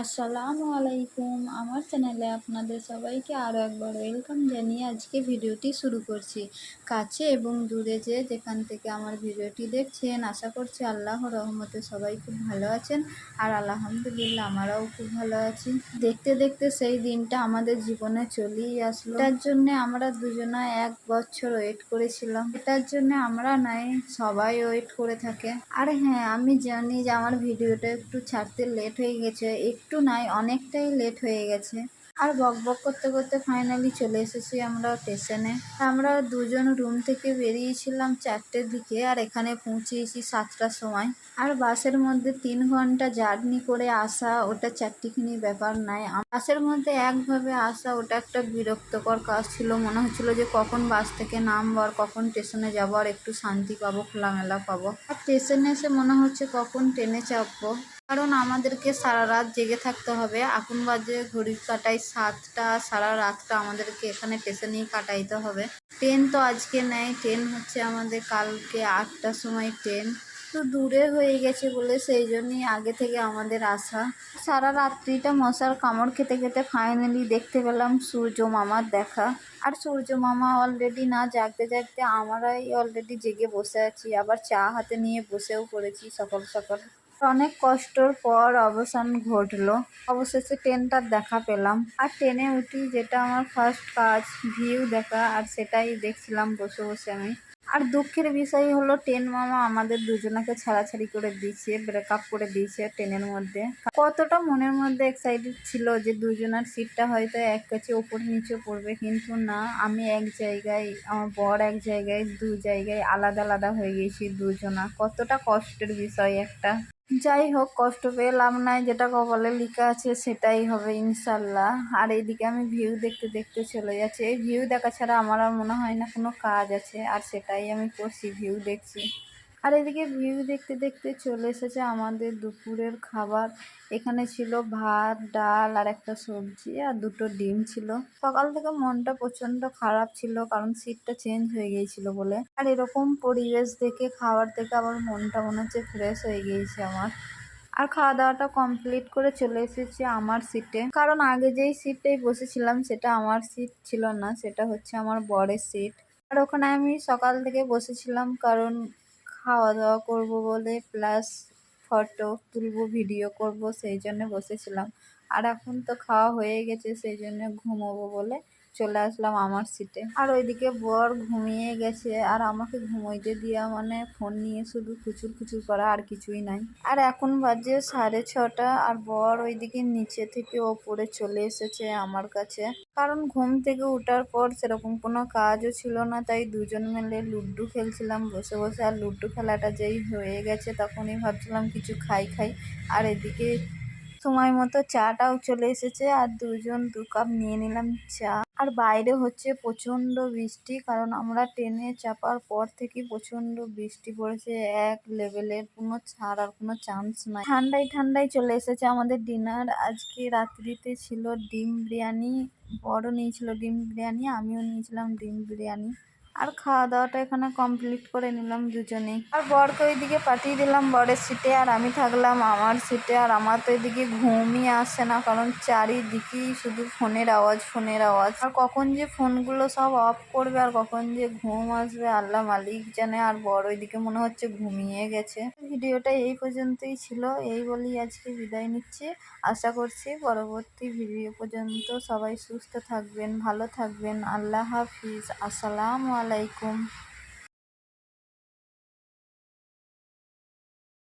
আসসালামু আলাইকুম। আমার চ্যানেলে আপনাদের সবাইকে আরও একবার ওয়েলকাম জানিয়ে আজকে ভিডিওটি শুরু করছি। কাছে এবং দূরে যেখান থেকে আমার ভিডিওটি দেখছেন, আশা করছি আল্লাহর রহমতে সবাই খুব ভালো আছেন। আর আলহামদুলিল্লাহ আমরাও খুব ভালো আছি। দেখতে দেখতে সেই দিনটা আমাদের জীবনে চলেই আসলো। এটার জন্যে আমরা দুজনা 1 বছর ওয়েট করেছিলাম। এটার জন্য আমরা নাই, সবাই ওয়েট করে থাকে। আর হ্যাঁ, আমি জানি যে আমার ভিডিওটা একটু ছাড়তে লেট হয়ে গেছে, একটু নয় অনেকটাই লেট হয়ে গেছে। আর বকবক করতে করতে ফাইনালি চলে এসেছি আমরা স্টেশনে। আমরা দুজন রুম থেকে বেরিয়েছিলাম 4টের দিকে, আর এখানে পৌঁছেছি 7টার সময়। আর বাসের মধ্যে 3 ঘন্টা জার্নি করে আসা ওটা চারটিখানি ব্যাপার নয়। বাসের মধ্যে একভাবে আসা ওটা একটা বিরক্তকর কাজ ছিল। মনে হচ্ছিল যে কখন বাস থেকে নামবো আর কখন স্টেশনে যাবো আর একটু শান্তি পাবো, খোলামেলা পাবো। আর স্টেশনে এসে মনে হচ্ছে কখন ট্রেনে চাপবো, কারণ আমাদেরকে সারা রাত জেগে থাকতে হবে। এখন বাজে ঘড়ির কাঁটায় 7টা, সারা রাতটা আমাদেরকে এখানে স্টেশনেই কাটাইতে হবে। ট্রেন তো আজকে নেই, ট্রেন হচ্ছে আমাদের কালকে 8টার সময় ট্রেন। তো দূরে হয়ে গেছে বলে সেই জন্যই আগে থেকে আমাদের আসা। সারা রাত্রিটা মশার কামড় খেতে খেতে ফাইনালি দেখতে পেলাম সূর্য মামার দেখা। আর সূর্য মামা অলরেডি না জাগতে জাগতে আমরাই অলরেডি জেগে বসে আছি, আবার চা হাতে নিয়ে বসেও পড়েছি সকাল সকাল। অনেক কষ্টর পর অবসান ঘটলো, অবশেষে ট্রেনটার দেখা পেলাম। আর ট্রেনে উঠি যেটা আমার ফার্স্ট কাজ ভিউ দেখা, আর সেটাই দেখছিলাম বসে বসে আমি। আর দুঃখের বিষয় হলো ট্রেন মামা আমাদের দুজনাকে ছাড়াছাড়ি করে দিয়েছে, ব্রেকআপ করে দিয়েছে ট্রেনের মধ্যে। কতটা মনের মধ্যে এক্সাইটেড ছিল যে দুজনার সিটটা হয়তো এক কাছে ওপর নিচে পড়বে, কিন্তু না, আমি এক জায়গায়, আমার বর এক জায়গায়, 2 জায়গায় আলাদা আলাদা হয়ে গেছি দুজনা। কতটা কষ্টের বিষয় একটা। যাই হোক, কষ্ট পেয়ে লাভ নাই, যেটা কপালে লেখা আছে সেটাই হবে ইনশাল্লাহ। আর এইদিকে আমি ভিউ দেখতে দেখতে চলে যাচ্ছি। এই ভিউ দেখা ছাড়া আমার আর মনে হয় না কোনো কাজ আছে, আর সেটাই আমি করছি, ভিউ দেখছি। আর এদিকে ভিউ দেখতে দেখতে চলে এসেছে আমাদের দুপুরের খাবার। এখানে ছিল ভাত, ডাল আর একটা সবজি আর 2টো ডিম ছিল। সকাল থেকে মনটা প্রচণ্ড খারাপ ছিল, কারণ সিটটা চেঞ্জ হয়ে গিয়েছিল বলে। আর এরকম পরিবেশ দেখে খাবার থেকে আবার মনটা মনে হচ্ছে ফ্রেশ হয়ে গিয়েছে আমার। আর খাওয়া দাওয়াটা কমপ্লিট করে চলে এসেছি আমার সিটে, কারণ আগে যেই সিটটাই বসেছিলাম সেটা আমার সিট ছিল না, সেটা হচ্ছে আমার বরের সিট। আর ওখানে আমি সকাল থেকে বসেছিলাম, কারণ খাওয়া দাওয়া করব বলে, প্লাস ফটো তুলবো, ভিডিও করব, সেই জন্য বসেছিলাম। আর এখন তো খাওয়া হয়ে গেছে, সেই জন্য ঘুমোবো বলে চলে আসলাম আমার সিটে। আর ওইদিকে বর ঘুমিয়ে গেছে, আর আমাকে ঘুমোইতে দিয়া মানে ফোন নিয়ে শুধু খুচুর খুচুর করা, আর কিছুই নাই। আর এখন বাজে 6:30, আর বর ওইদিকে নিচে থেকে ওপরে চলে এসেছে আমার কাছে, কারণ ঘুম থেকে ওঠার পর সেরকম কোনো কাজও ছিল না, তাই দুজন মিলে লুড্ডু খেলছিলাম বসে বসে। আর লুড্ডু খেলাটা যেই হয়ে গেছে তখনই ভাবছিলাম কিছু খাই। আর এদিকে সময় মতো চাটাও চলে এসেছে, আর দুজন 2 কাপ নিয়ে নিলাম চা। আর বাইরে হচ্ছে প্রচণ্ড বৃষ্টি, কারণ আমরা ট্রেনে চাপার পর থেকে প্রচণ্ড বৃষ্টি পড়েছে এক লেভেলের, কোনো ছাড় আর কোনো চান্স নাই। ঠান্ডায় ঠান্ডায় চলে এসেছে আমাদের ডিনার। আজকে রাত্রিতে ছিল ডিম বিরিয়ানি, বড়ও নিয়েছিল ডিম বিরিয়ানি, আমিও নিয়েছিলাম ডিম বিরিয়ানি। আর খাওয়া দাওয়াটা এখানে কমপ্লিট করে নিলাম দুজনেই। আর বরকে ওইদিকে পাঠিয়ে দিলাম বরের সিটে, আর আমি থাকলাম আমার সিটে। আর আমার তো এদিকে ঘুমই আসছে না, কারণ চারিদিকেই শুধু ফোনের আওয়াজ, ফোনের আওয়াজ। আর কখন যে ফোনগুলো সব অফ করবে আর কখন যে ঘুম আসবে আল্লাহ মালিক জানে। আর বড় ওইদিকে মনে হচ্ছে ঘুমিয়ে গেছে। ভিডিওটা এই পর্যন্তই ছিল, এই বলেই আজকে বিদায় নিচ্ছি। আশা করছি পরবর্তী ভিডিও পর্যন্ত সবাই সুস্থ থাকবেন, ভালো থাকবেন। আল্লাহ হাফিজ, আসসালামু আলাইকুম।